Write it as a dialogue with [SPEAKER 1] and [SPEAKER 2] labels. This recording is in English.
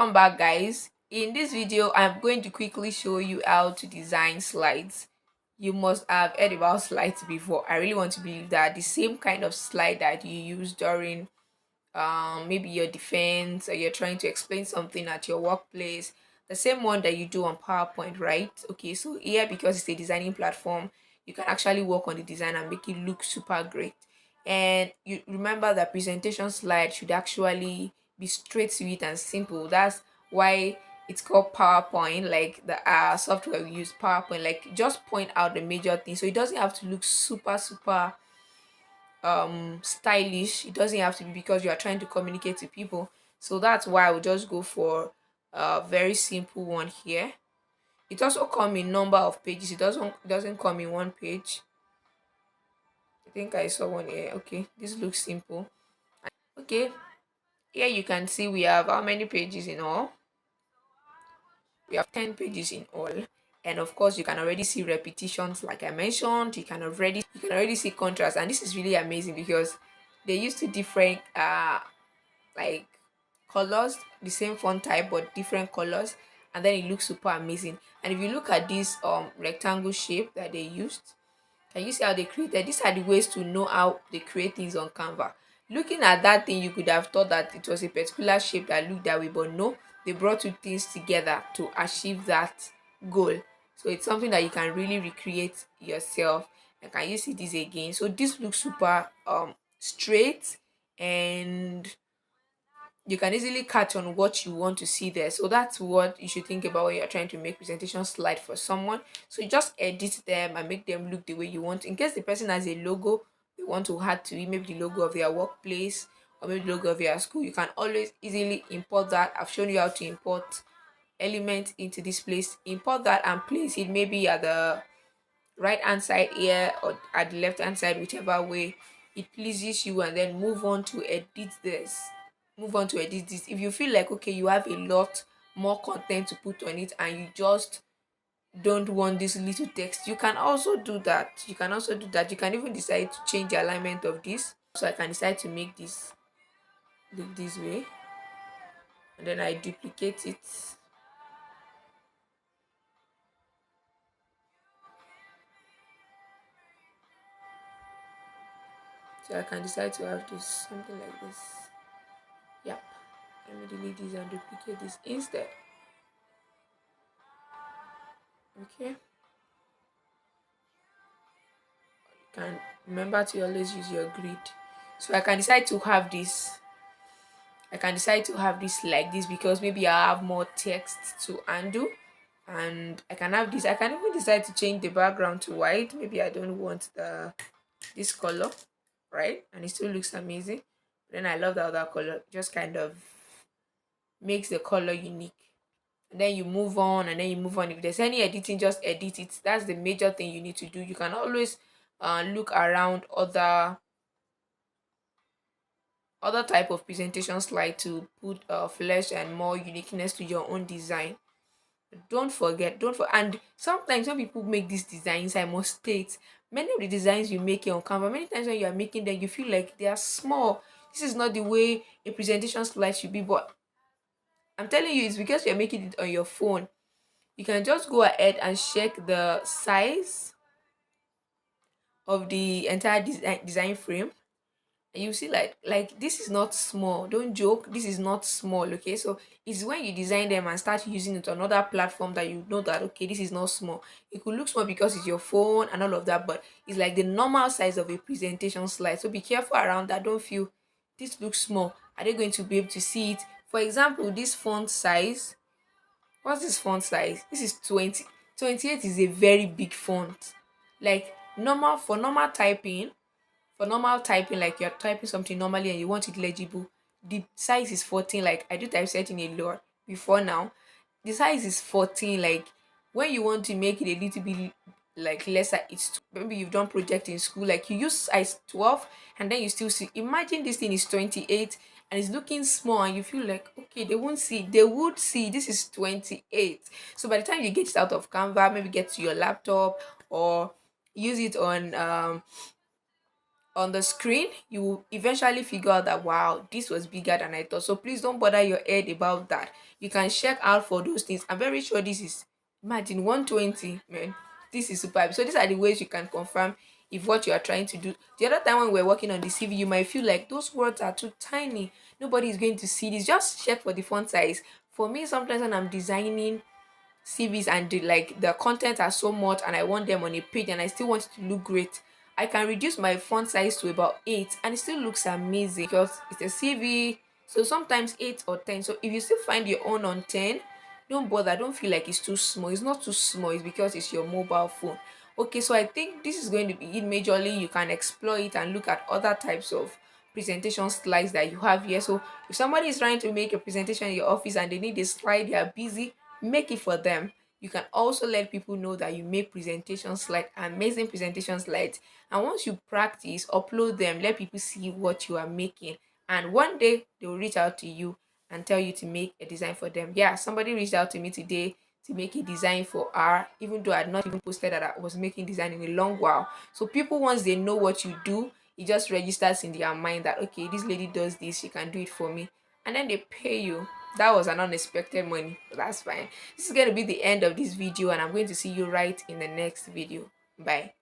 [SPEAKER 1] Welcome back, guys. In this video I'm going to quickly show you how to design slides. You must have heard about slides before. I really want to believe that the same kind of slide that you use during maybe your defense, or you're trying to explain something at your workplace, the same one that you do on PowerPoint, right? Okay, so here, because it's a designing platform, you can actually work on the design and make it look super great. And you remember that presentation slide should actually be straight to it and simple. That's why it's called PowerPoint, like the software we use, PowerPoint. Like, just point out the major things, so it doesn't have to look super stylish. It doesn't have to be, because you are trying to communicate to people. So that's why I would just go for a very simple one here. It also come in number of pages. It doesn't come in one page. I think I saw one here. Okay, this looks simple. Okay, here you can see we have how many pages in all. We have 10 pages in all. And of course, you can already see repetitions, like I mentioned. You can already see contrast, and this is really amazing because they used to different like colors, the same font type but different colors, and then it looks super amazing. And if you look at this rectangle shape that they used, can you see how they created? These are the ways to know how they create things on Canva. Looking at that thing, you could have thought that it was a particular shape that looked that way, but no, they brought two things together to achieve that goal. So it's something that you can really recreate yourself. And can you see this again? So this looks super straight, and you can easily catch on what you want to see there. So that's what you should think about when you're trying to make presentation slide for someone. So you just edit them and make them look the way you want. In case the person has a logo you want to add to it, maybe the logo of their workplace or maybe the logo of their school, you can always easily import that. I've shown you how to import elements into this place. Import that and place it maybe at the right hand side here or at the left hand side, whichever way it pleases you, and then move on to edit this. If you feel like, okay, you have a lot more content to put on it and you just don't want this little text, you can also do that. You can even decide to change the alignment of this. So I can decide to make this look this way, and then I duplicate it. So I can decide to have this something like this. Yep. Let me delete this and duplicate this instead. Okay. You can remember to always use your grid. So I can decide to have this like this, because maybe I have more text to undo. And I can have this. I can even decide to change the background to white. Maybe I don't want this color, right? And it still looks amazing. Then I love the other color. Just kind of makes the color unique. And then you move on, and then you move on. If there's any editing, just edit it. That's the major thing you need to do. You can always look around other type of presentation slide to put flesh and more uniqueness to your own design. And sometimes when people make these designs, I must state, many of the designs you make on Canva, many times when you are making them, you feel like they are small. This is not the way a presentation slide should be. But I'm telling you, it's because you're making it on your phone. You can just go ahead and check the size of the entire design frame, and you see, like this is not small. Don't joke, this is not small. Okay, so it's when you design them and start using it on another platform that you know that, okay, this is not small. It could look small because it's your phone and all of that, but it's like the normal size of a presentation slide. So be careful around that. Don't feel this looks small, are they going to be able to see it? For example, this font size, what's this font size? This is 20. 28 is a very big font. Like, normal typing, like you're typing something normally and you want it legible, the size is 14. Like, I do typesetting a lot before now. The size is 14. Like, when you want to make it a little bit like lesser, it's maybe you've done project in school, like you use size 12, and then you still see, imagine this thing is 28 and it's looking small, and you feel like, okay, they would see this is 28. So by the time you get it out of Canva, maybe get to your laptop or use it on on the screen, you will eventually figure out that wow, this was bigger than I thought. So please don't bother your head about that. You can check out for those things. I'm very sure this is, imagine 120, man. This is superb. So these are the ways you can confirm if what you are trying to do. The other time when we were working on the CV, you might feel like those words are too tiny. Nobody is going to see this. Just check for the font size. For me, sometimes when I'm designing CVs and the content are so much and I want them on a page and I still want it to look great, I can reduce my font size to about 8 and it still looks amazing because it's a CV. So sometimes 8 or 10. So if you still find your own on 10, don't bother. Don't feel like it's too small. It's not too small. It's because it's your mobile phone. Okay, so I think this is going to be it majorly. You can explore it and look at other types of presentation slides that you have here. So if somebody is trying to make a presentation in your office and they need a slide, they are busy, make it for them. You can also let people know that you make presentation slides, amazing presentation slides. And once you practice, upload them, let people see what you are making. And one day they will reach out to you and tell you to make a design for them. Yeah, somebody reached out to me today to make a design for her, even though I had not even posted that I was making design in a long while. So people, once they know what you do, it just registers in their mind that okay, this lady does this, she can do it for me, and then they pay you. That was an unexpected money, but that's fine. This is going to be the end of this video, and I'm going to see you right in the next video. Bye.